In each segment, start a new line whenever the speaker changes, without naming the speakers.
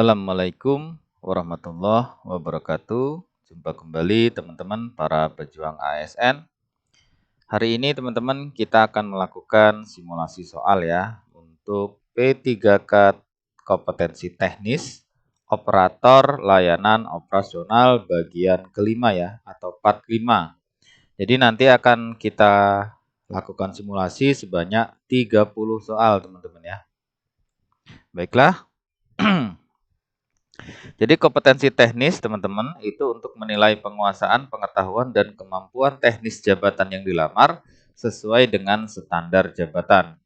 Assalamualaikum warahmatullahi wabarakatuh. Jumpa kembali teman-teman para pejuang ASN. Hari ini teman-teman kita akan melakukan simulasi soal ya untuk P3K kompetensi teknis operator layanan operasional bagian kelima ya atau part 5. Jadi nanti akan kita lakukan simulasi sebanyak 30 soal teman-teman ya. Baiklah. Jadi kompetensi teknis teman-teman itu untuk menilai penguasaan, pengetahuan, dan kemampuan teknis jabatan yang dilamar sesuai dengan standar jabatan.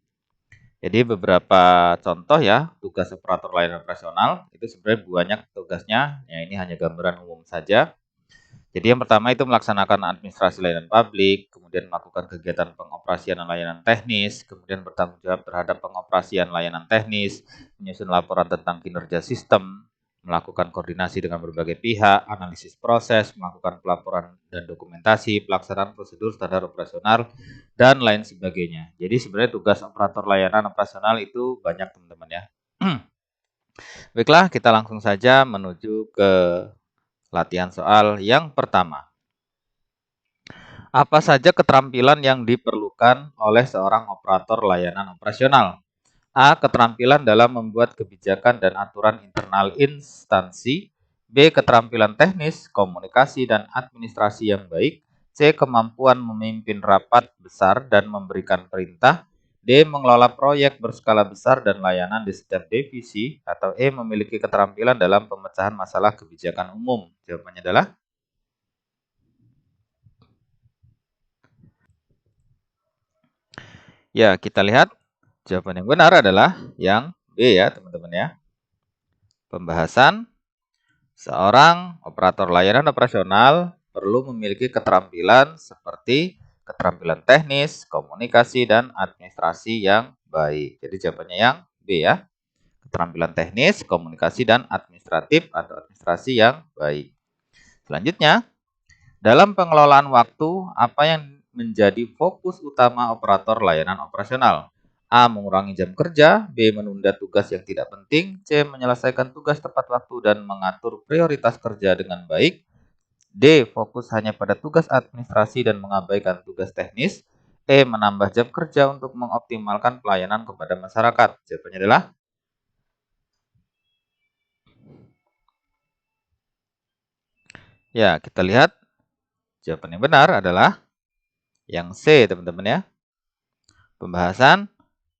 Jadi beberapa contoh ya tugas operator layanan operasional itu sebenarnya banyak tugasnya. Ya ini hanya gambaran umum saja. Jadi yang pertama itu melaksanakan administrasi layanan publik, kemudian melakukan kegiatan pengoperasian layanan teknis, kemudian bertanggung jawab terhadap pengoperasian layanan teknis, menyusun laporan tentang kinerja sistem, melakukan koordinasi dengan berbagai pihak, analisis proses, melakukan pelaporan dan dokumentasi, pelaksanaan prosedur standar operasional, dan lain sebagainya. Jadi sebenarnya tugas operator layanan operasional itu banyak teman-teman ya. Baiklah, kita langsung saja menuju ke latihan soal yang pertama. Apa saja keterampilan yang diperlukan oleh seorang operator layanan operasional? A. Keterampilan dalam membuat kebijakan dan aturan internal instansi. B. Keterampilan teknis, komunikasi, dan administrasi yang baik. C. Kemampuan memimpin rapat besar dan memberikan perintah. D. Mengelola proyek berskala besar dan layanan di setiap divisi. Atau E. Memiliki keterampilan dalam pemecahan masalah kebijakan umum. Jawabannya adalah ya, kita lihat jawaban yang benar adalah yang B ya, teman-teman ya. Pembahasan seorang operator layanan operasional perlu memiliki keterampilan seperti keterampilan teknis, komunikasi, dan administrasi yang baik. Jadi jawabannya yang B ya. Keterampilan teknis, komunikasi, dan administratif atau administrasi yang baik. Selanjutnya, dalam pengelolaan waktu, apa yang menjadi fokus utama operator layanan operasional? A. Mengurangi jam kerja. B. Menunda tugas yang tidak penting. C. Menyelesaikan tugas tepat waktu dan mengatur prioritas kerja dengan baik. D. Fokus hanya pada tugas administrasi dan mengabaikan tugas teknis. E. Menambah jam kerja untuk mengoptimalkan pelayanan kepada masyarakat. Jawabannya adalah ya, kita lihat jawaban yang benar adalah yang C, teman-teman ya. Pembahasan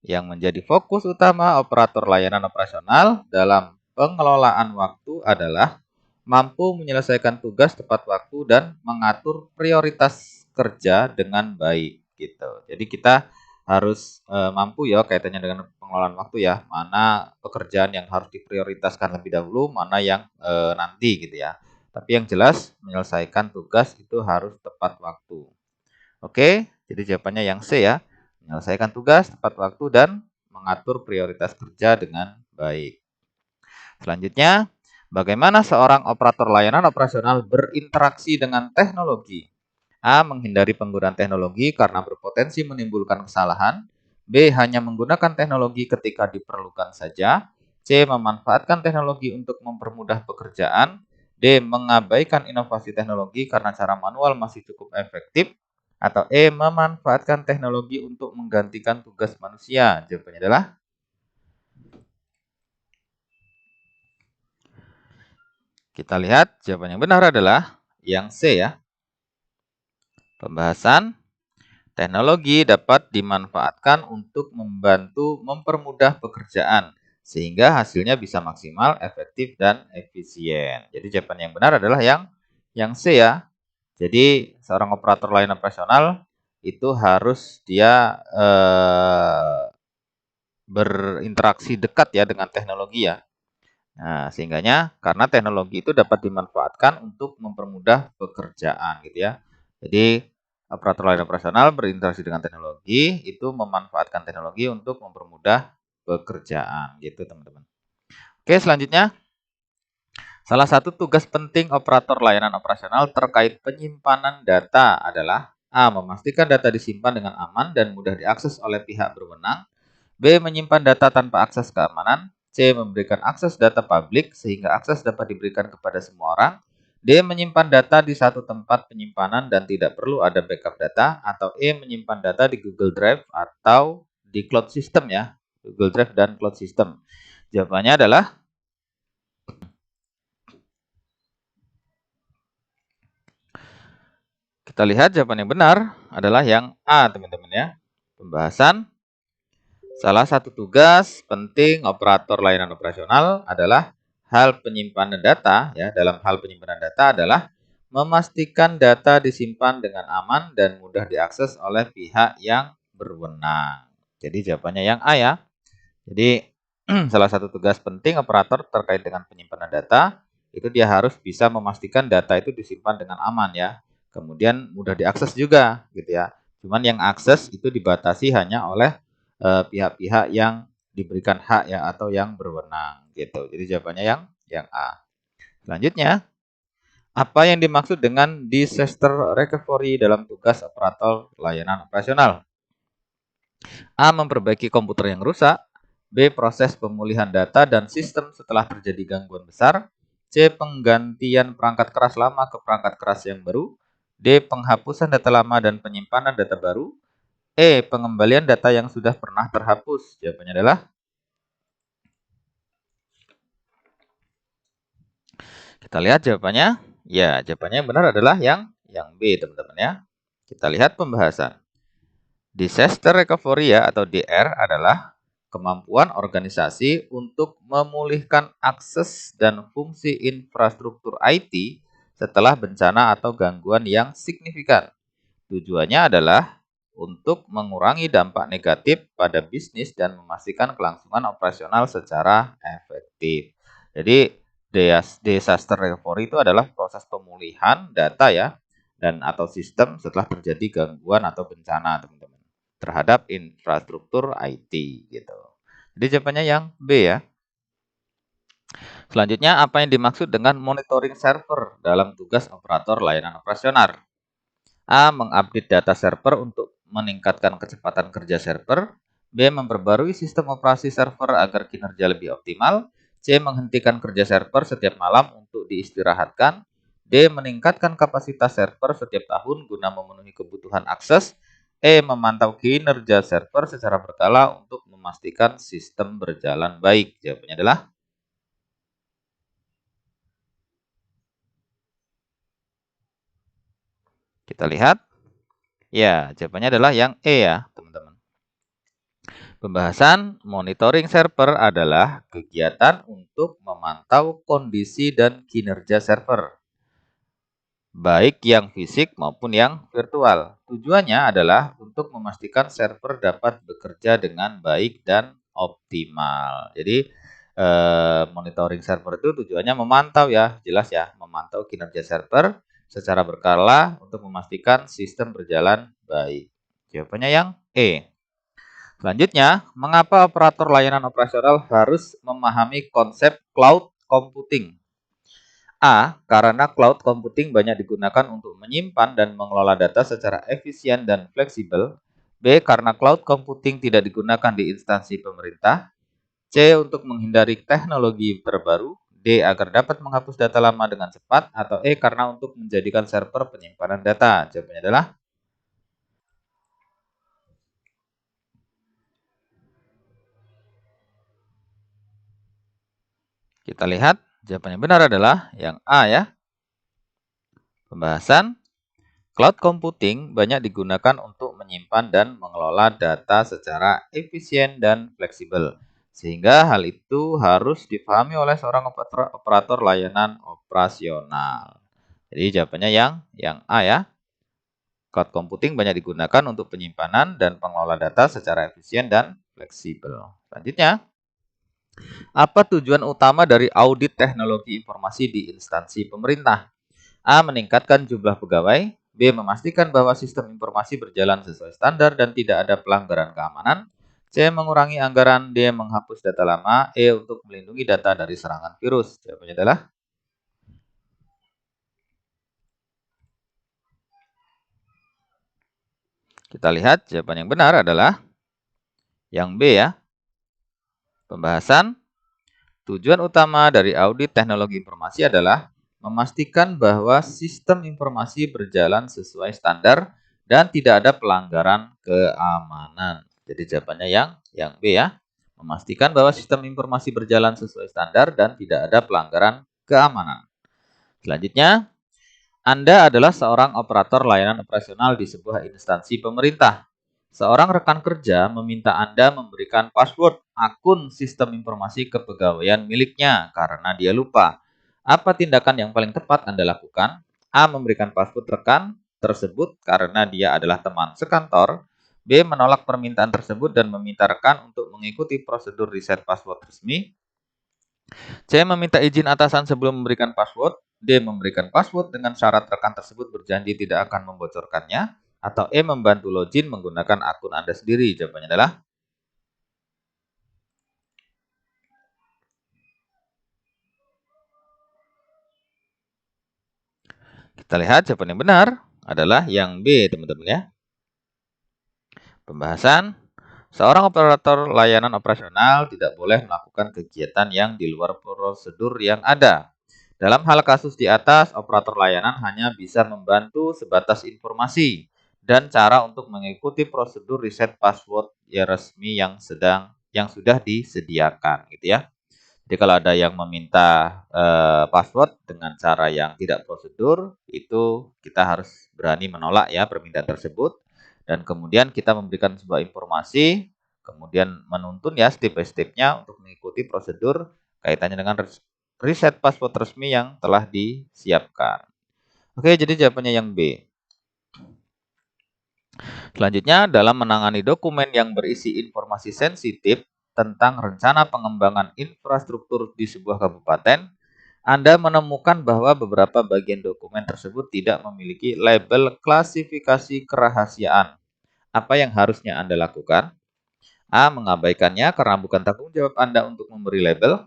yang menjadi fokus utama operator layanan operasional dalam pengelolaan waktu adalah mampu menyelesaikan tugas tepat waktu dan mengatur prioritas kerja dengan baik gitu. Jadi kita harus mampu ya kaitannya dengan pengelolaan waktu ya, mana pekerjaan yang harus diprioritaskan lebih dahulu, mana yang nanti gitu ya. Tapi yang jelas menyelesaikan tugas itu harus tepat waktu. Oke, jadi jawabannya yang C ya. Menyelesaikan tugas tepat waktu dan mengatur prioritas kerja dengan baik. Selanjutnya, bagaimana seorang operator layanan operasional berinteraksi dengan teknologi? A. Menghindari penggunaan teknologi karena berpotensi menimbulkan kesalahan. B. Hanya menggunakan teknologi ketika diperlukan saja. C. Memanfaatkan teknologi untuk mempermudah pekerjaan. D. Mengabaikan inovasi teknologi karena cara manual masih cukup efektif. Atau E. Memanfaatkan teknologi untuk menggantikan tugas manusia. Jawabannya adalah kita lihat jawaban yang benar adalah yang C ya. Pembahasan teknologi dapat dimanfaatkan untuk membantu mempermudah pekerjaan sehingga hasilnya bisa maksimal, efektif, dan efisien. Jadi jawaban yang benar adalah yang C ya. Jadi seorang operator layanan operasional itu harus dia berinteraksi dekat ya dengan teknologi ya. Nah, sehingganya karena teknologi itu dapat dimanfaatkan untuk mempermudah pekerjaan gitu ya. Jadi operator layanan operasional berinteraksi dengan teknologi itu memanfaatkan teknologi untuk mempermudah pekerjaan gitu teman-teman. Oke, selanjutnya salah satu tugas penting operator layanan operasional terkait penyimpanan data adalah A. Memastikan data disimpan dengan aman dan mudah diakses oleh pihak berwenang. B. Menyimpan data tanpa akses keamanan. C. Memberikan akses data publik sehingga akses dapat diberikan kepada semua orang. D. Menyimpan data di satu tempat penyimpanan dan tidak perlu ada backup data. Atau E. Menyimpan data di Google Drive atau di cloud system ya. Google Drive dan cloud system. Jawabannya adalah kita lihat jawaban yang benar adalah yang A, teman-teman ya. Pembahasan salah satu tugas penting operator layanan operasional adalah hal penyimpanan data ya. Dalam hal penyimpanan data adalah memastikan data disimpan dengan aman dan mudah diakses oleh pihak yang berwenang. Jadi jawabannya yang A ya. Jadi salah satu tugas penting operator terkait dengan penyimpanan data itu dia harus bisa memastikan data itu disimpan dengan aman ya. Kemudian mudah diakses juga gitu ya. Cuman yang akses itu dibatasi hanya oleh pihak-pihak yang diberikan hak ya atau yang berwenang gitu. Jadi jawabannya yang A. Selanjutnya, apa yang dimaksud dengan disaster recovery dalam tugas operator layanan operasional? A. Memperbaiki komputer yang rusak. B. Proses pemulihan data dan sistem setelah terjadi gangguan besar. C. Penggantian perangkat keras lama ke perangkat keras yang baru. D. Penghapusan data lama dan penyimpanan data baru. E. Pengembalian data yang sudah pernah terhapus. Jawabannya adalah kita lihat jawabannya. Ya, jawabannya yang benar adalah yang B, teman-teman ya. Kita lihat pembahasan. Disaster recovery ya atau DR adalah kemampuan organisasi untuk memulihkan akses dan fungsi infrastruktur IT setelah bencana atau gangguan yang signifikan. Tujuannya adalah untuk mengurangi dampak negatif pada bisnis dan memastikan kelangsungan operasional secara efektif. Jadi, disaster recovery itu adalah proses pemulihan data ya dan atau sistem setelah terjadi gangguan atau bencana, teman-teman, terhadap infrastruktur IT gitu. Jadi jawabannya yang B ya. Selanjutnya, apa yang dimaksud dengan monitoring server dalam tugas operator layanan operasional? A. Mengupdate data server untuk meningkatkan kecepatan kerja server. B. Memperbarui sistem operasi server agar kinerja lebih optimal. C. Menghentikan kerja server setiap malam untuk diistirahatkan. D. Meningkatkan kapasitas server setiap tahun guna memenuhi kebutuhan akses. E. Memantau kinerja server secara berkala untuk memastikan sistem berjalan baik. Jawabannya adalah kita lihat. Ya, jawabannya adalah yang E ya, teman-teman. Pembahasan monitoring server adalah kegiatan untuk memantau kondisi dan kinerja server, baik yang fisik maupun yang virtual. Tujuannya adalah untuk memastikan server dapat bekerja dengan baik dan optimal. Jadi, monitoring server itu tujuannya memantau ya, jelas ya, memantau kinerja server secara berkala untuk memastikan sistem berjalan baik. Jawabannya yang E. Selanjutnya, mengapa operator layanan operasional harus memahami konsep cloud computing? A. Karena cloud computing banyak digunakan untuk menyimpan dan mengelola data secara efisien dan fleksibel. B. Karena cloud computing tidak digunakan di instansi pemerintah. C. Untuk menghindari teknologi terbaru. D. Agar dapat menghapus data lama dengan cepat. Atau E. Karena untuk menjadikan server penyimpanan data. Jawabannya adalah kita lihat jawaban yang benar adalah yang A ya. Pembahasan cloud computing banyak digunakan untuk menyimpan dan mengelola data secara efisien dan fleksibel. Sehingga hal itu harus dipahami oleh seorang operator layanan operasional. Jadi jawabannya yang A ya. Cloud computing banyak digunakan untuk penyimpanan dan pengelola data secara efisien dan fleksibel. Selanjutnya, apa tujuan utama dari audit teknologi informasi di instansi pemerintah? A. Meningkatkan jumlah pegawai. B. Memastikan bahwa sistem informasi berjalan sesuai standar dan tidak ada pelanggaran keamanan. C. Mengurangi anggaran. D. Menghapus data lama. E. Untuk melindungi data dari serangan virus. Jawabannya adalah kita lihat jawaban yang benar adalah yang B ya. Pembahasan Tujuan utama dari audit teknologi informasi adalah memastikan bahwa sistem informasi berjalan sesuai standar dan tidak ada pelanggaran keamanan. Jadi jawabannya yang B ya. Memastikan bahwa sistem informasi berjalan sesuai standar dan tidak ada pelanggaran keamanan. Selanjutnya, Anda adalah seorang operator layanan operasional di sebuah instansi pemerintah. Seorang rekan kerja meminta Anda memberikan password akun sistem informasi kepegawaian miliknya karena dia lupa. Apa tindakan yang paling tepat Anda lakukan? A. Memberikan password rekan tersebut karena dia adalah teman sekantor. B. Menolak permintaan tersebut dan meminta rekan untuk mengikuti prosedur reset password resmi. C. Meminta izin atasan sebelum memberikan password. D. Memberikan password dengan syarat rekan tersebut berjanji tidak akan membocorkannya. Atau E. Membantu login menggunakan akun Anda sendiri. Jawabannya adalah kita lihat jawaban yang benar adalah yang B, teman-teman ya. Pembahasan, seorang operator layanan operasional tidak boleh melakukan kegiatan yang di luar prosedur yang ada. Dalam hal kasus di atas, operator layanan hanya bisa membantu sebatas informasi dan cara untuk mengikuti prosedur reset password ya resmi yang sudah disediakan, gitu ya. Jadi kalau ada yang meminta password dengan cara yang tidak prosedur, itu kita harus berani menolak ya permintaan tersebut. Dan kemudian kita memberikan sebuah informasi, kemudian menuntun ya step by step-nya untuk mengikuti prosedur kaitannya dengan reset password resmi yang telah disiapkan. Oke, jadi jawabannya yang B. Selanjutnya, dalam menangani dokumen yang berisi informasi sensitif tentang rencana pengembangan infrastruktur di sebuah kabupaten, Anda menemukan bahwa beberapa bagian dokumen tersebut tidak memiliki label klasifikasi kerahasiaan. Apa yang harusnya Anda lakukan? A. Mengabaikannya karena bukan tanggung jawab Anda untuk memberi label.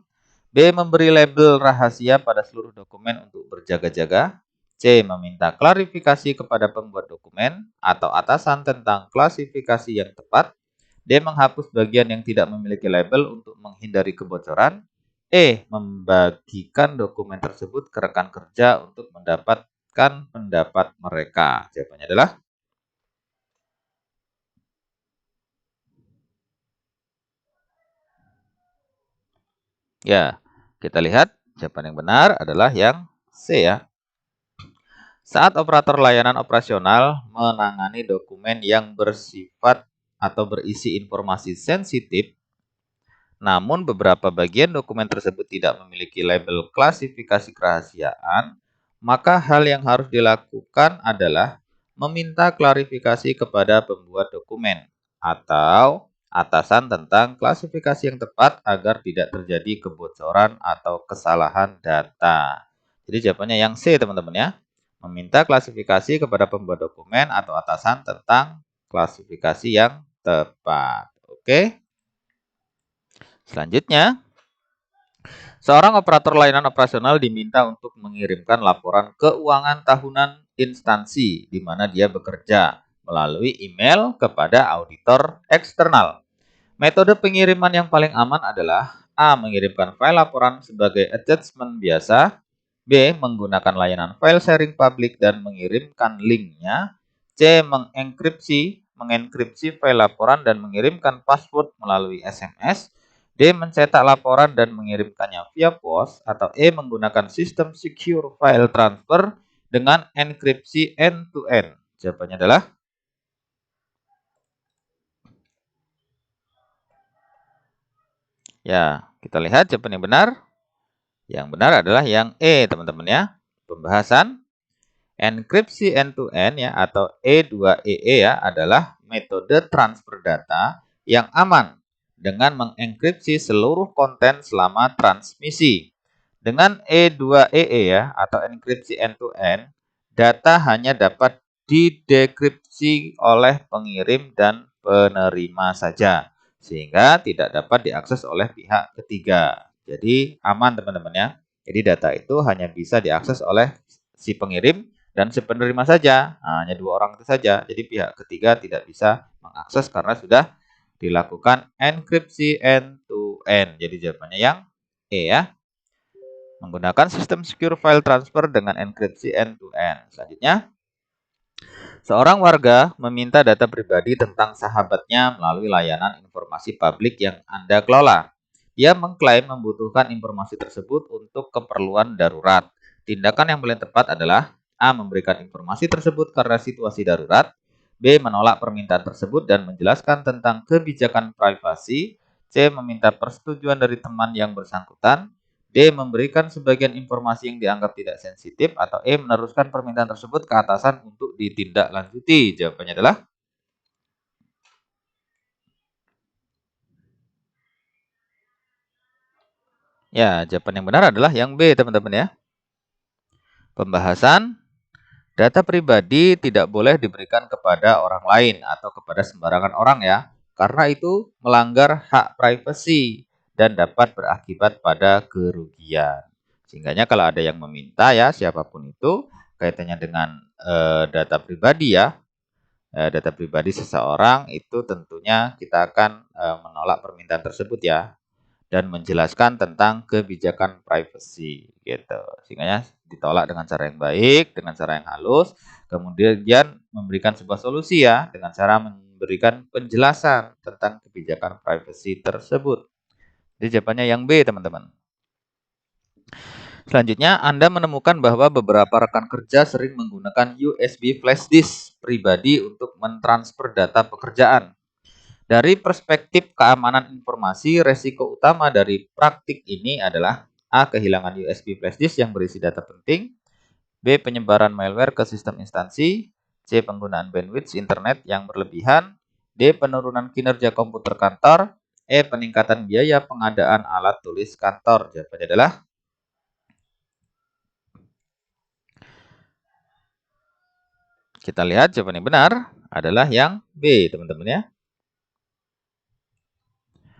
B. Memberi label rahasia pada seluruh dokumen untuk berjaga-jaga. C. Meminta klarifikasi kepada pembuat dokumen atau atasan tentang klasifikasi yang tepat. D. Menghapus bagian yang tidak memiliki label untuk menghindari kebocoran. E. Membagikan dokumen tersebut ke rekan kerja untuk mendapatkan pendapat mereka. Jawabannya adalah ya, kita lihat jawaban yang benar adalah yang C ya. Saat operator layanan operasional menangani dokumen yang bersifat atau berisi informasi sensitif, namun beberapa bagian dokumen tersebut tidak memiliki label klasifikasi kerahasiaan, maka hal yang harus dilakukan adalah meminta klarifikasi kepada pembuat dokumen atau atasan tentang klasifikasi yang tepat agar tidak terjadi kebocoran atau kesalahan data. Jadi jawabannya yang C, teman-teman ya. Meminta klasifikasi kepada pembuat dokumen atau atasan tentang klasifikasi yang tepat. Oke. Selanjutnya, seorang operator layanan operasional diminta untuk mengirimkan laporan keuangan tahunan instansi di mana dia bekerja melalui email kepada auditor eksternal. Metode pengiriman yang paling aman adalah A. Mengirimkan file laporan sebagai attachment biasa. B. Menggunakan layanan file sharing publik dan mengirimkan linknya. C. Mengenkripsi file laporan dan mengirimkan password melalui SMS. D. Mencetak laporan dan mengirimkannya via pos. Atau E. Menggunakan sistem secure file transfer dengan enkripsi end-to-end. Jawabannya adalah ya, kita lihat jawaban yang benar. Yang benar adalah yang E, teman-teman ya. Pembahasan enkripsi end-to-end ya atau E2EE ya adalah metode transfer data yang aman dengan mengenkripsi seluruh konten selama transmisi. Dengan E2EE ya atau enkripsi end-to-end, data hanya dapat didekripsi oleh pengirim dan penerima saja, sehingga tidak dapat diakses oleh pihak ketiga. Jadi aman teman-teman ya. Jadi data itu hanya bisa diakses oleh si pengirim dan si penerima saja. Nah, hanya dua orang itu saja. Jadi pihak ketiga tidak bisa mengakses karena sudah dilakukan enkripsi end-to-end. Jadi jawabannya yang E ya. Menggunakan sistem secure file transfer dengan enkripsi end-to-end. Selanjutnya, seorang warga meminta data pribadi tentang sahabatnya melalui layanan informasi publik yang Anda kelola. Dia mengklaim membutuhkan informasi tersebut untuk keperluan darurat. Tindakan yang paling tepat adalah A. Memberikan informasi tersebut karena situasi darurat. B. Menolak permintaan tersebut dan menjelaskan tentang kebijakan privasi. C. Meminta persetujuan dari teman yang bersangkutan. D. Memberikan sebagian informasi yang dianggap tidak sensitif. Atau E. Meneruskan permintaan tersebut ke atasan untuk ditindaklanjuti. Jawabannya adalah jawaban yang benar adalah yang B, teman-teman ya. Pembahasan data pribadi tidak boleh diberikan kepada orang lain atau kepada sembarangan orang ya, karena itu melanggar hak privasi dan dapat berakibat pada kerugian. Sehingga kalau ada yang meminta ya, siapapun itu kaitannya dengan data pribadi ya, data pribadi seseorang itu tentunya kita akan menolak permintaan tersebut ya, dan menjelaskan tentang kebijakan privacy gitu. Sehingga ditolak dengan cara yang baik, dengan cara yang halus, kemudian memberikan sebuah solusi ya dengan cara memberikan penjelasan tentang kebijakan privacy tersebut. Jadi jawabannya yang B, teman-teman. Selanjutnya, Anda menemukan bahwa beberapa rekan kerja sering menggunakan USB flash disk pribadi untuk mentransfer data pekerjaan. Dari perspektif keamanan informasi, resiko utama dari praktik ini adalah A. Kehilangan USB flash disk yang berisi data penting. B. Penyebaran malware ke sistem instansi. C. Penggunaan bandwidth internet yang berlebihan. D. Penurunan kinerja komputer kantor. E. Peningkatan biaya pengadaan alat tulis kantor. Jawabannya adalah kita lihat jawaban yang benar adalah yang B, teman-teman ya.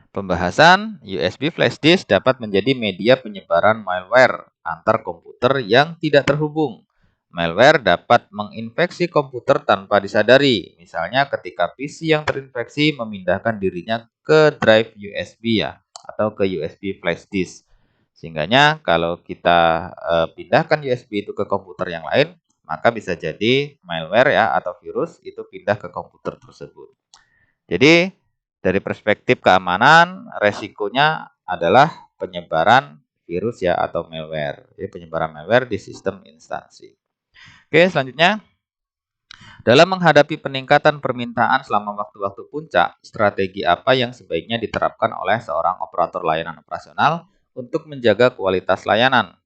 Pembahasan USB flash disk dapat menjadi media penyebaran malware antar komputer yang tidak terhubung. Malware dapat menginfeksi komputer tanpa disadari. Misalnya ketika PC yang terinfeksi memindahkan dirinya ke drive USB ya, atau ke USB flash disk. Sehingga kalau kita pindahkan USB itu ke komputer yang lain, maka bisa jadi malware ya atau virus itu pindah ke komputer tersebut. Jadi dari perspektif keamanan, resikonya adalah penyebaran virus ya atau malware. Jadi penyebaran malware di sistem instansi. Oke, selanjutnya dalam menghadapi peningkatan permintaan selama waktu-waktu puncak, strategi apa yang sebaiknya diterapkan oleh seorang operator layanan operasional untuk menjaga kualitas layanan?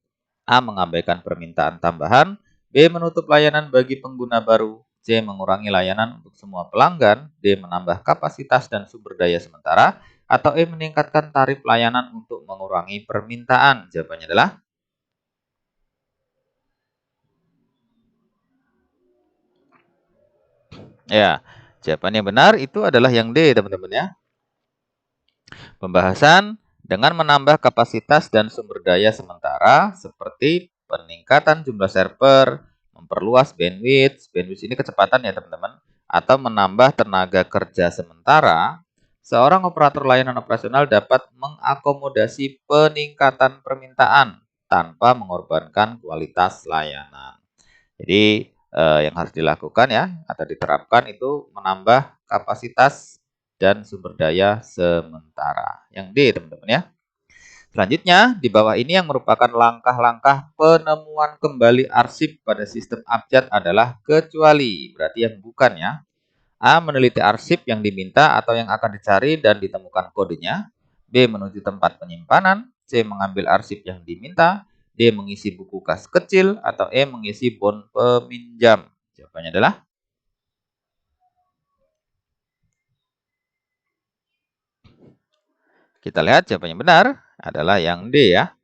A. Mengabaikan permintaan tambahan. B. Menutup layanan bagi pengguna baru. C. Mengurangi layanan untuk semua pelanggan. D. Menambah kapasitas dan sumber daya sementara. Atau E. Meningkatkan tarif layanan untuk mengurangi permintaan. Jawabannya adalah jawaban yang benar itu adalah yang D, teman-teman ya. Pembahasan dengan menambah kapasitas dan sumber daya sementara seperti peningkatan jumlah server, memperluas bandwidth, bandwidth ini kecepatan ya teman-teman, atau menambah tenaga kerja sementara, seorang operator layanan operasional dapat mengakomodasi peningkatan permintaan tanpa mengorbankan kualitas layanan. Jadi yang harus dilakukan ya atau diterapkan itu menambah kapasitas dan sumber daya sementara. Yang D, teman-teman ya. Selanjutnya, di bawah ini yang merupakan langkah-langkah penemuan kembali arsip pada sistem abjad adalah kecuali. Berarti yang bukan ya. A. Meneliti arsip yang diminta atau yang akan dicari dan ditemukan kodenya. B. Menuju tempat penyimpanan. C. Mengambil arsip yang diminta. D. Mengisi buku kas kecil. Atau E. Mengisi bon peminjam. Jawabannya adalah kita lihat jawaban yang benar adalah yang D ya.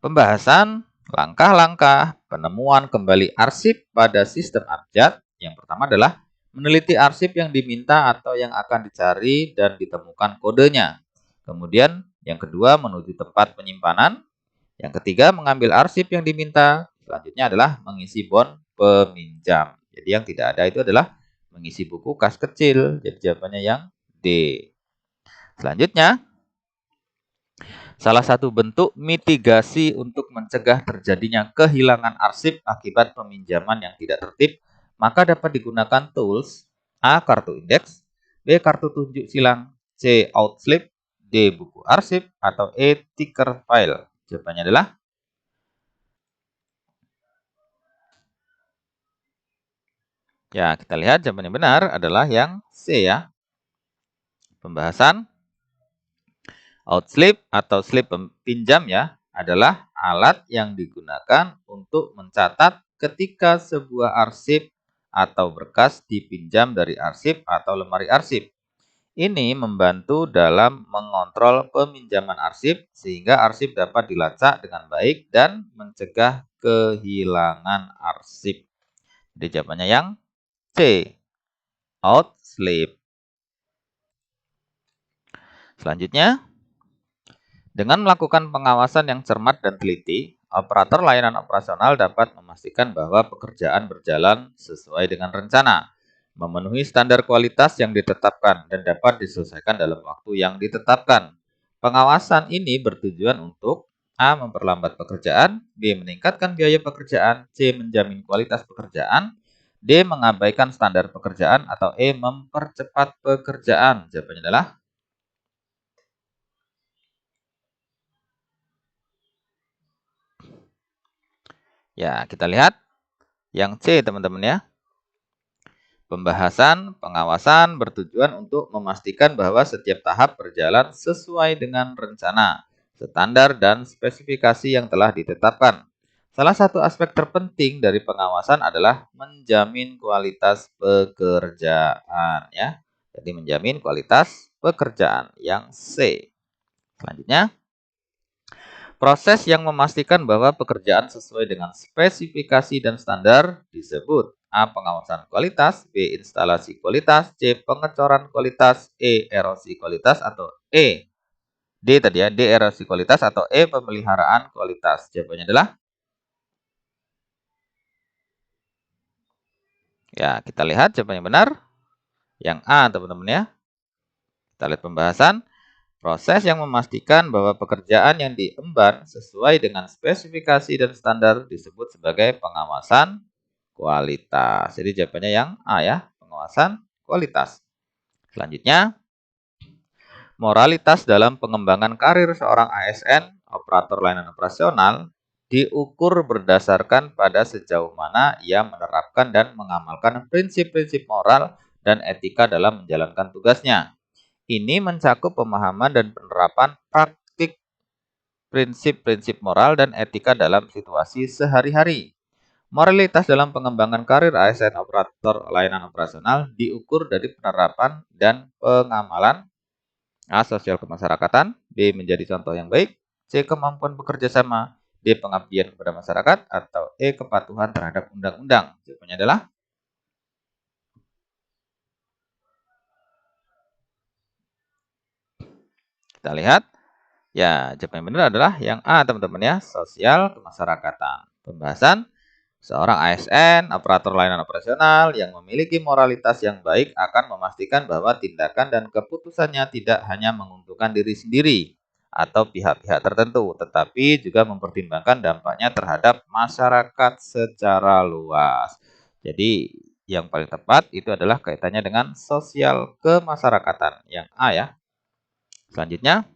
Pembahasan langkah-langkah penemuan kembali arsip pada sistem abjad. Yang pertama adalah meneliti arsip yang diminta atau yang akan dicari dan ditemukan kodenya. Kemudian yang kedua menuju tempat penyimpanan. Yang ketiga mengambil arsip yang diminta. Selanjutnya adalah mengisi bon peminjam. Jadi yang tidak ada itu adalah mengisi buku kas kecil. Jadi jawabannya yang D. Selanjutnya, Salah satu bentuk mitigasi untuk mencegah terjadinya kehilangan arsip akibat peminjaman yang tidak tertib, maka dapat digunakan tools A. Kartu indeks, B. Kartu tunjuk silang, C. Outslip, D. Buku arsip, atau E. Ticker file. Jawabannya adalah ya, kita lihat jawaban yang benar adalah yang C ya. Pembahasan outslip atau slip pinjam ya adalah alat yang digunakan untuk mencatat ketika sebuah arsip atau berkas dipinjam dari arsip atau lemari arsip. Ini membantu dalam mengontrol peminjaman arsip sehingga arsip dapat dilacak dengan baik dan mencegah kehilangan arsip. Jadi jawabannya yang C, outslip. Selanjutnya, dengan melakukan pengawasan yang cermat dan teliti, operator layanan operasional dapat memastikan bahwa pekerjaan berjalan sesuai dengan rencana, memenuhi standar kualitas yang ditetapkan, dan dapat diselesaikan dalam waktu yang ditetapkan. Pengawasan ini bertujuan untuk A. Memperlambat pekerjaan, B. Meningkatkan biaya pekerjaan, C. Menjamin kualitas pekerjaan, D. Mengabaikan standar pekerjaan, atau E. Mempercepat pekerjaan. Jawabannya adalah ya, kita lihat yang C, teman-teman ya. Pembahasan pengawasan bertujuan untuk memastikan bahwa setiap tahap berjalan sesuai dengan rencana, standar, dan spesifikasi yang telah ditetapkan. Salah satu aspek terpenting dari pengawasan adalah menjamin kualitas pekerjaan ya. Jadi menjamin kualitas pekerjaan yang C. Selanjutnya, proses yang memastikan bahwa pekerjaan sesuai dengan spesifikasi dan standar disebut A. Pengawasan kualitas, B. Instalasi kualitas, C. Pengecoran kualitas, E. Erosi kualitas, atau E. D tadi ya, D. Erosi kualitas, atau E. Pemeliharaan kualitas. Jawabannya adalah ya, kita lihat jawaban yang benar. Yang A, teman-teman ya. Kita lihat pembahasan. Proses yang memastikan bahwa pekerjaan yang diemban sesuai dengan spesifikasi dan standar disebut sebagai pengawasan kualitas. Jadi jawabannya yang A ya, pengawasan kualitas. Selanjutnya, moralitas dalam pengembangan karir seorang ASN, operator layanan operasional, diukur berdasarkan pada sejauh mana ia menerapkan dan mengamalkan prinsip-prinsip moral dan etika dalam menjalankan tugasnya. Ini mencakup pemahaman dan penerapan praktik prinsip-prinsip moral dan etika dalam situasi sehari-hari. Moralitas dalam pengembangan karir ASN operator layanan operasional diukur dari penerapan dan pengamalan A. Sosial kemasyarakatan, B. Menjadi contoh yang baik, C. Kemampuan bekerja sama, D. Pengabdian kepada masyarakat, atau E. Kepatuhan terhadap undang-undang. Jawabannya adalah kita lihat. Ya, jawaban yang benar adalah yang A, teman-teman ya, sosial kemasyarakatan. Pembahasan seorang ASN, operator layanan operasional yang memiliki moralitas yang baik akan memastikan bahwa tindakan dan keputusannya tidak hanya menguntungkan diri sendiri atau pihak-pihak tertentu, tetapi juga mempertimbangkan dampaknya terhadap masyarakat secara luas. Jadi, yang paling tepat itu adalah kaitannya dengan sosial kemasyarakatan, yang A ya. Selanjutnya,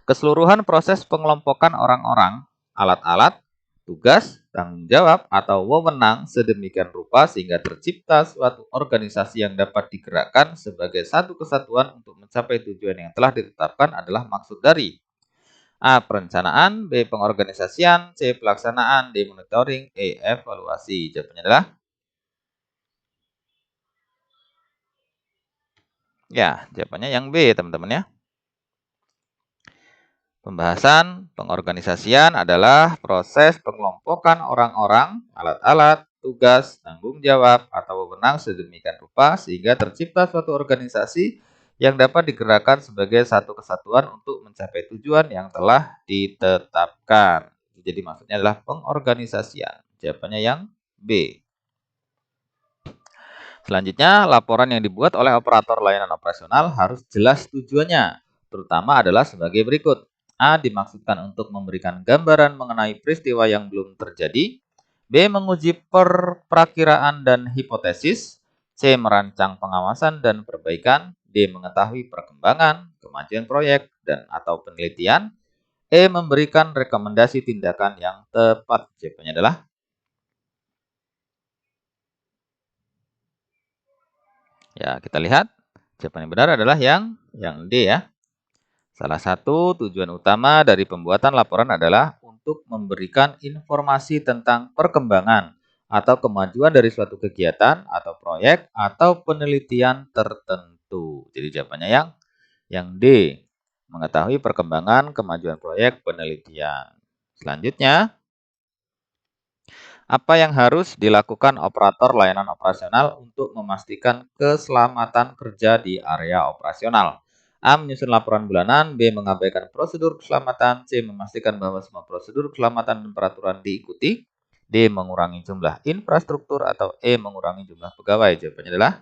keseluruhan proses pengelompokan orang-orang, alat-alat, tugas, tanggung jawab, atau wewenang sedemikian rupa sehingga tercipta suatu organisasi yang dapat digerakkan sebagai satu kesatuan untuk mencapai tujuan yang telah ditetapkan adalah maksud dari A. Perencanaan, B. Pengorganisasian, C. Pelaksanaan, D. Monitoring, E. Evaluasi. Jawabannya adalah ya, jawabannya yang B, teman-teman ya. Pembahasan pengorganisasian adalah proses pengelompokan orang-orang, alat-alat, tugas, tanggung jawab, atau wewenang sedemikian rupa sehingga tercipta suatu organisasi yang dapat digerakkan sebagai satu kesatuan untuk mencapai tujuan yang telah ditetapkan. Jadi maksudnya adalah pengorganisasian. Jawabannya yang B. Selanjutnya, laporan yang dibuat oleh operator layanan operasional harus jelas tujuannya, terutama adalah sebagai berikut. A. Dimaksudkan untuk memberikan gambaran mengenai peristiwa yang belum terjadi. B. Menguji perakiraan dan hipotesis. C. Merancang pengawasan dan perbaikan. D. Mengetahui perkembangan, kemajuan proyek, dan atau penelitian. E. Memberikan rekomendasi tindakan yang tepat. Jawabannya adalah ya, kita lihat jawaban yang benar adalah yang D ya. Salah satu tujuan utama dari pembuatan laporan adalah untuk memberikan informasi tentang perkembangan atau kemajuan dari suatu kegiatan atau proyek atau penelitian tertentu. Jadi jawabannya yang D. Mengetahui perkembangan kemajuan proyek penelitian. Selanjutnya, apa yang harus dilakukan operator layanan operasional untuk memastikan keselamatan kerja di area operasional? A. Menyusun laporan bulanan. B. Mengabaikan prosedur keselamatan. C. Memastikan bahwa semua prosedur keselamatan dan peraturan diikuti. D. Mengurangi jumlah infrastruktur. Atau E. Mengurangi jumlah pegawai. Jawabannya adalah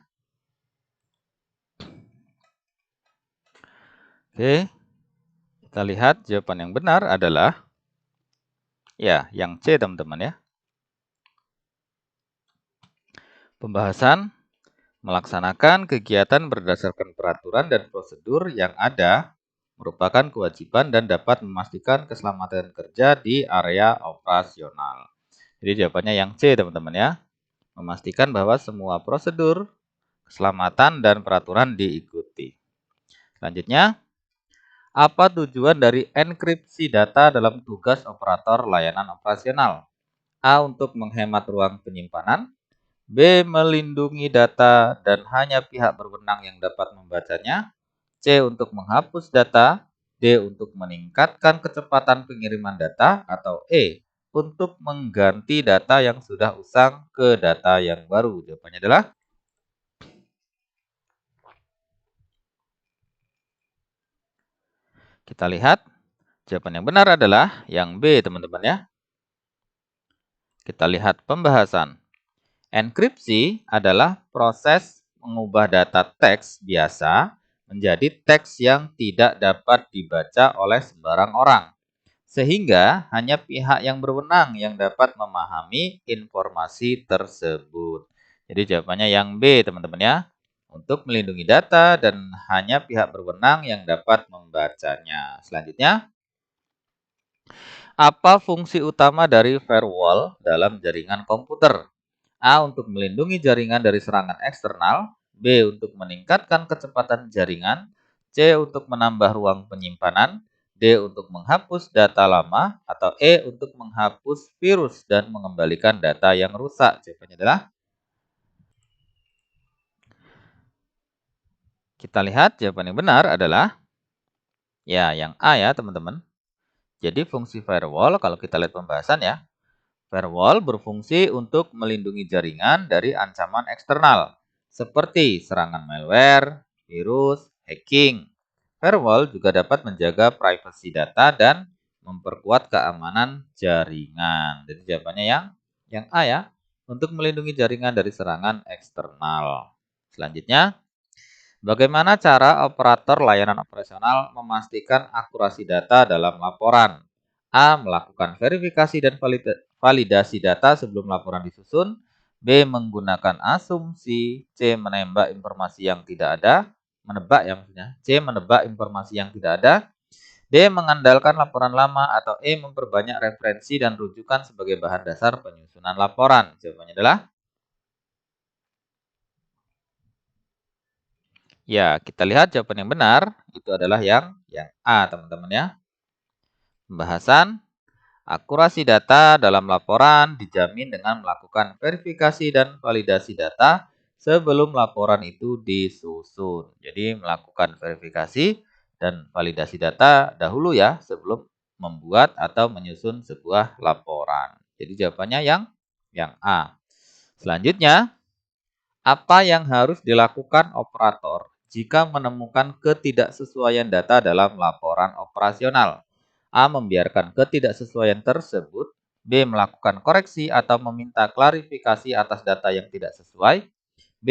Oke, kita lihat jawaban yang benar adalah ya, yang C teman-teman ya. Pembahasan melaksanakan kegiatan berdasarkan peraturan dan prosedur yang ada merupakan kewajiban dan dapat memastikan keselamatan kerja di area operasional. Jadi jawabannya yang C teman-teman ya. Memastikan bahwa semua prosedur keselamatan dan peraturan diikuti. Selanjutnya, apa tujuan dari enkripsi data dalam tugas operator layanan operasional? A. Untuk menghemat ruang penyimpanan. B. Melindungi data dan hanya pihak berwenang yang dapat membacanya. C. Untuk menghapus data. D. Untuk meningkatkan kecepatan pengiriman data. Atau E. Untuk mengganti data yang sudah usang ke data yang baru. Jawabannya adalah kita lihat jawaban yang benar adalah yang B teman-teman ya. Kita lihat pembahasan. Enkripsi adalah proses mengubah data teks biasa menjadi teks yang tidak dapat dibaca oleh sembarang orang, sehingga hanya pihak yang berwenang yang dapat memahami informasi tersebut. Jadi jawabannya yang B, teman-teman ya. Untuk melindungi data dan hanya pihak berwenang yang dapat membacanya. Selanjutnya, apa fungsi utama dari firewall dalam jaringan komputer? A. Untuk melindungi jaringan dari serangan eksternal. B. Untuk meningkatkan kecepatan jaringan. C. Untuk menambah ruang penyimpanan. D. Untuk menghapus data lama. Atau E. Untuk menghapus virus dan mengembalikan data yang rusak. Jawabannya adalah kita lihat jawaban yang benar adalah ya yang A ya teman-teman. Jadi fungsi firewall kalau kita lihat pembahasan ya. Firewall berfungsi untuk melindungi jaringan dari ancaman eksternal, seperti serangan malware, virus, hacking. Firewall juga dapat menjaga privasi data dan memperkuat keamanan jaringan. Jadi jawabannya yang A ya, untuk melindungi jaringan dari serangan eksternal. Selanjutnya, bagaimana cara operator layanan operasional memastikan akurasi data dalam laporan? A. Melakukan verifikasi dan validasi data sebelum laporan disusun. B. Menggunakan asumsi. C. Menembak informasi yang tidak ada. Menebak ya maksudnya. C. Menebak informasi yang tidak ada. D. Mengandalkan laporan lama. Atau E. Memperbanyak referensi dan rujukan sebagai bahan dasar penyusunan laporan. Jawabannya adalah ya, kita lihat jawaban yang benar itu adalah yang A, teman-teman ya. Pembahasan akurasi data dalam laporan dijamin dengan melakukan verifikasi dan validasi data sebelum laporan itu disusun. Jadi melakukan verifikasi dan validasi data dahulu ya sebelum membuat atau menyusun sebuah laporan. Jadi jawabannya yang A. Selanjutnya, apa yang harus dilakukan operator jika menemukan ketidaksesuaian data dalam laporan operasional? A. Membiarkan ketidaksesuaian tersebut. B. Melakukan koreksi atau meminta klarifikasi atas data yang tidak sesuai. B.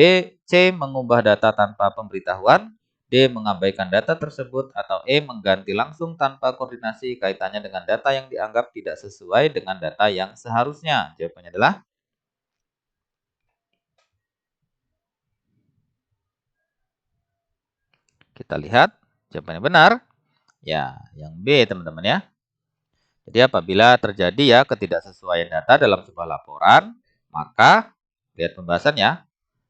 C. Mengubah data tanpa pemberitahuan. D. Mengabaikan data tersebut, atau E. Mengganti langsung tanpa koordinasi kaitannya dengan data yang dianggap tidak sesuai dengan data yang seharusnya. Jawabannya adalah kita lihat jawabannya benar. Ya, yang B teman-teman ya. Jadi apabila terjadi ya ketidaksesuaian data dalam sebuah laporan, maka lihat pembahasannya,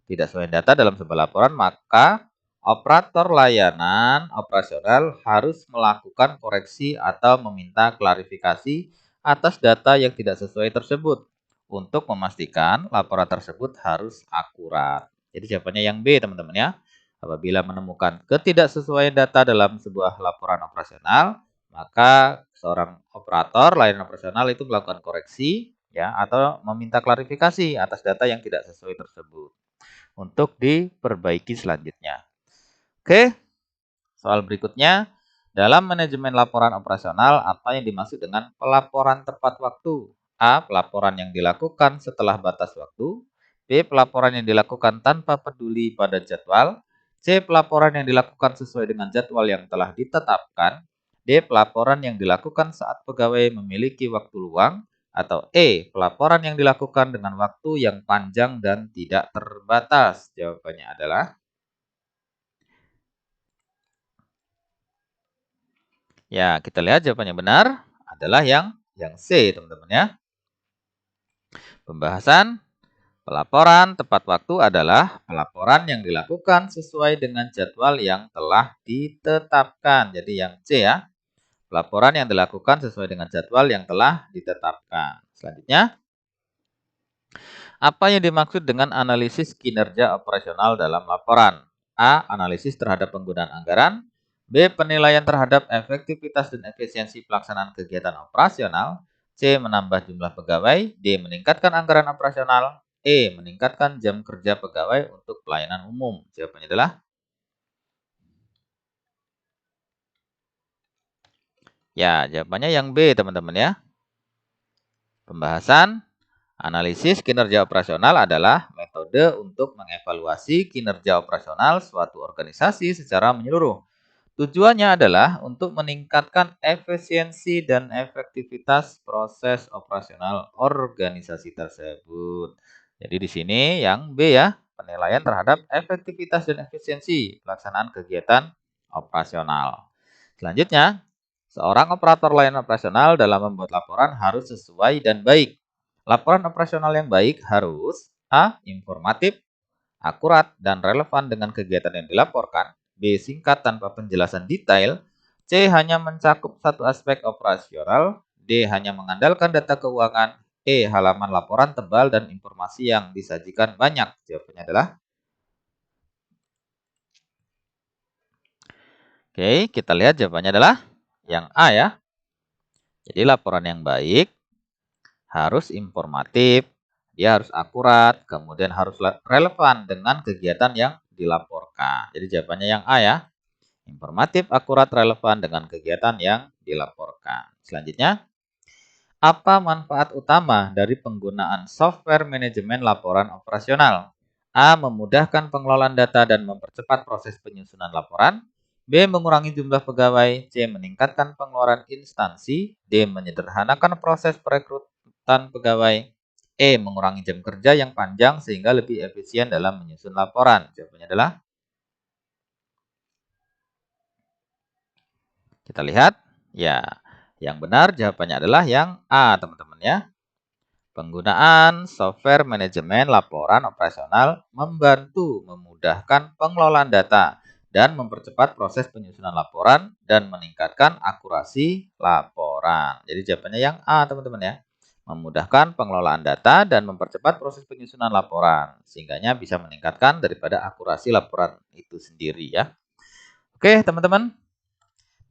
tidak sesuai data dalam sebuah laporan, maka operator layanan operasional harus melakukan koreksi atau meminta klarifikasi atas data yang tidak sesuai tersebut untuk memastikan laporan tersebut harus akurat. Jadi jawabannya yang B teman-teman ya. Apabila menemukan ketidaksesuaian data dalam sebuah laporan operasional, maka seorang operator layanan operasional itu melakukan koreksi ya atau meminta klarifikasi atas data yang tidak sesuai tersebut untuk diperbaiki selanjutnya. Oke, soal berikutnya, dalam manajemen laporan operasional, apa yang dimaksud dengan pelaporan tepat waktu? A. Pelaporan yang dilakukan setelah batas waktu. B. Pelaporan yang dilakukan tanpa peduli pada jadwal. C. Pelaporan yang dilakukan sesuai dengan jadwal yang telah ditetapkan. D. Pelaporan yang dilakukan saat pegawai memiliki waktu luang. Atau E. Pelaporan yang dilakukan dengan waktu yang panjang dan tidak terbatas. Jawabannya adalah ya, kita lihat jawabannya benar adalah yang C, teman-teman ya. Pembahasan pelaporan tepat waktu adalah pelaporan yang dilakukan sesuai dengan jadwal yang telah ditetapkan. Jadi yang C ya. Pelaporan yang dilakukan sesuai dengan jadwal yang telah ditetapkan. Selanjutnya, apa yang dimaksud dengan analisis kinerja operasional dalam laporan? A. Analisis terhadap penggunaan anggaran. B. Penilaian terhadap efektivitas dan efisiensi pelaksanaan kegiatan operasional. C. Menambah jumlah pegawai. D. Meningkatkan anggaran operasional. E. Meningkatkan jam kerja pegawai untuk pelayanan umum. Jawabannya adalah ya, jawabannya yang B, teman-teman ya. Pembahasan analisis kinerja operasional adalah metode untuk mengevaluasi kinerja operasional suatu organisasi secara menyeluruh. Tujuannya adalah untuk meningkatkan efisiensi dan efektivitas proses operasional organisasi tersebut. Jadi di sini yang B ya, penilaian terhadap efektivitas dan efisiensi pelaksanaan kegiatan operasional. Selanjutnya, seorang operator layanan operasional dalam membuat laporan harus sesuai dan baik. Laporan operasional yang baik harus A. Informatif, akurat, dan relevan dengan kegiatan yang dilaporkan. B. Singkat tanpa penjelasan detail. C. Hanya mencakup satu aspek operasional. D. Hanya mengandalkan data keuangan. E. Halaman laporan tebal dan informasi yang disajikan banyak. Jawabannya adalah oke, kita lihat jawabannya adalah yang A ya. Jadi laporan yang baik harus informatif, dia harus akurat, kemudian harus relevan dengan kegiatan yang dilaporkan. Jadi jawabannya yang A ya. Informatif, akurat, relevan dengan kegiatan yang dilaporkan. Selanjutnya, apa manfaat utama dari penggunaan software manajemen laporan operasional? A. Memudahkan pengelolaan data dan mempercepat proses penyusunan laporan. B. Mengurangi jumlah pegawai. C. Meningkatkan pengeluaran instansi. D. Menyederhanakan proses perekrutan pegawai. E. Mengurangi jam kerja yang panjang sehingga lebih efisien dalam menyusun laporan. Jawabannya adalah kita lihat. Ya, yang benar jawabannya adalah yang A, teman-teman ya. Penggunaan software manajemen laporan operasional membantu memudahkan pengelolaan data dan mempercepat proses penyusunan laporan dan meningkatkan akurasi laporan. Jadi jawabannya yang A, teman-teman ya. Memudahkan pengelolaan data dan mempercepat proses penyusunan laporan sehingga bisa meningkatkan daripada akurasi laporan itu sendiri ya. Oke, teman-teman.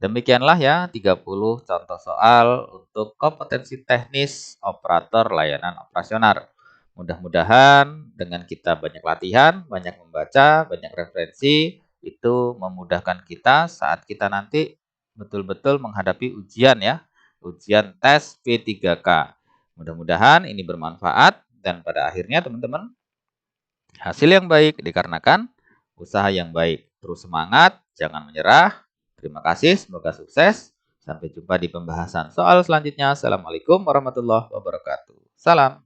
Demikianlah ya 30 contoh soal untuk kompetensi teknis operator layanan operasional. Mudah-mudahan dengan kita banyak latihan, banyak membaca, banyak referensi, itu memudahkan kita saat kita nanti betul-betul menghadapi ujian ya, ujian tes P3K. Mudah-mudahan ini bermanfaat dan pada akhirnya teman-teman, hasil yang baik dikarenakan usaha yang baik. Terus semangat, Jangan menyerah. Terima kasih, semoga sukses. Sampai jumpa di pembahasan soal selanjutnya. Assalamualaikum warahmatullahi wabarakatuh. Salam.